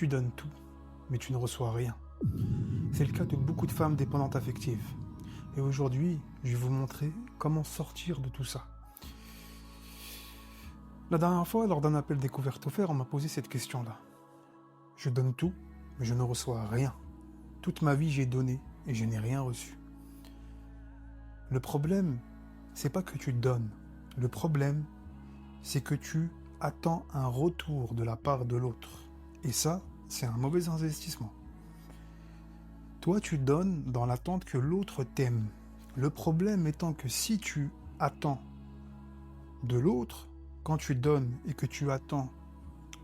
Tu donnes tout, mais tu ne reçois rien. C'est le cas de beaucoup de femmes dépendantes affectives. Et aujourd'hui, je vais vous montrer comment sortir de tout ça. La dernière fois, lors d'un appel découverte offert, on m'a posé cette question-là. Je donne tout, mais je ne reçois rien. Toute ma vie, j'ai donné et je n'ai rien reçu. Le problème, c'est pas que tu donnes. Le problème, c'est que tu attends un retour de la part de l'autre. Et ça, c'est un mauvais investissement. Toi, tu donnes dans l'attente que l'autre t'aime. Le problème étant que si tu attends de l'autre, quand tu donnes et que tu attends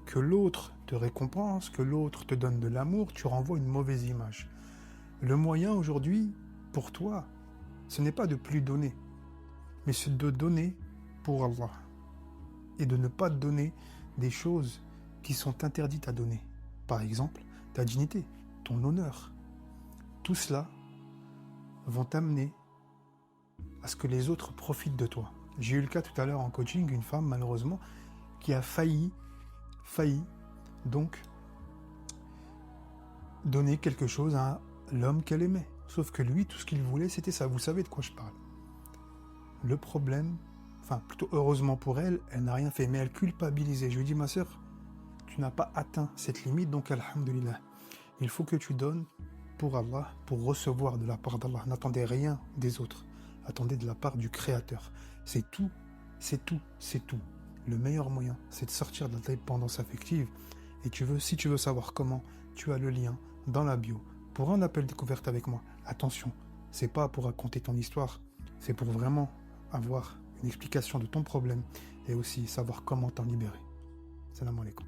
que l'autre te récompense, que l'autre te donne de l'amour, tu renvoies une mauvaise image. Le moyen aujourd'hui, pour toi, ce n'est pas de plus donner, mais c'est de donner pour Allah. Et de ne pas donner des choses qui sont interdites à donner. Par exemple, ta dignité, ton honneur. Tout cela vont t'amener à ce que les autres profitent de toi. J'ai eu le cas tout à l'heure en coaching, une femme malheureusement, qui a failli, donc, donner quelque chose à l'homme qu'elle aimait. Sauf que lui, tout ce qu'il voulait, c'était ça. Vous savez de quoi je parle. Le problème, enfin, plutôt heureusement pour elle, elle n'a rien fait, mais elle culpabilisait. Je lui ai dit, ma sœur, tu n'as pas atteint cette limite, donc alhamdoulilah. Il faut que tu donnes pour Allah, pour recevoir de la part d'Allah. N'attendez rien des autres. Attendez de la part du Créateur. C'est tout, c'est tout, c'est tout. Le meilleur moyen, c'est de sortir de la dépendance affective. Et si tu veux savoir comment, tu as le lien dans la bio pour un appel découverte avec moi. Attention, c'est pas pour raconter ton histoire, c'est pour vraiment avoir une explication de ton problème et aussi savoir comment t'en libérer. Salam alaikum.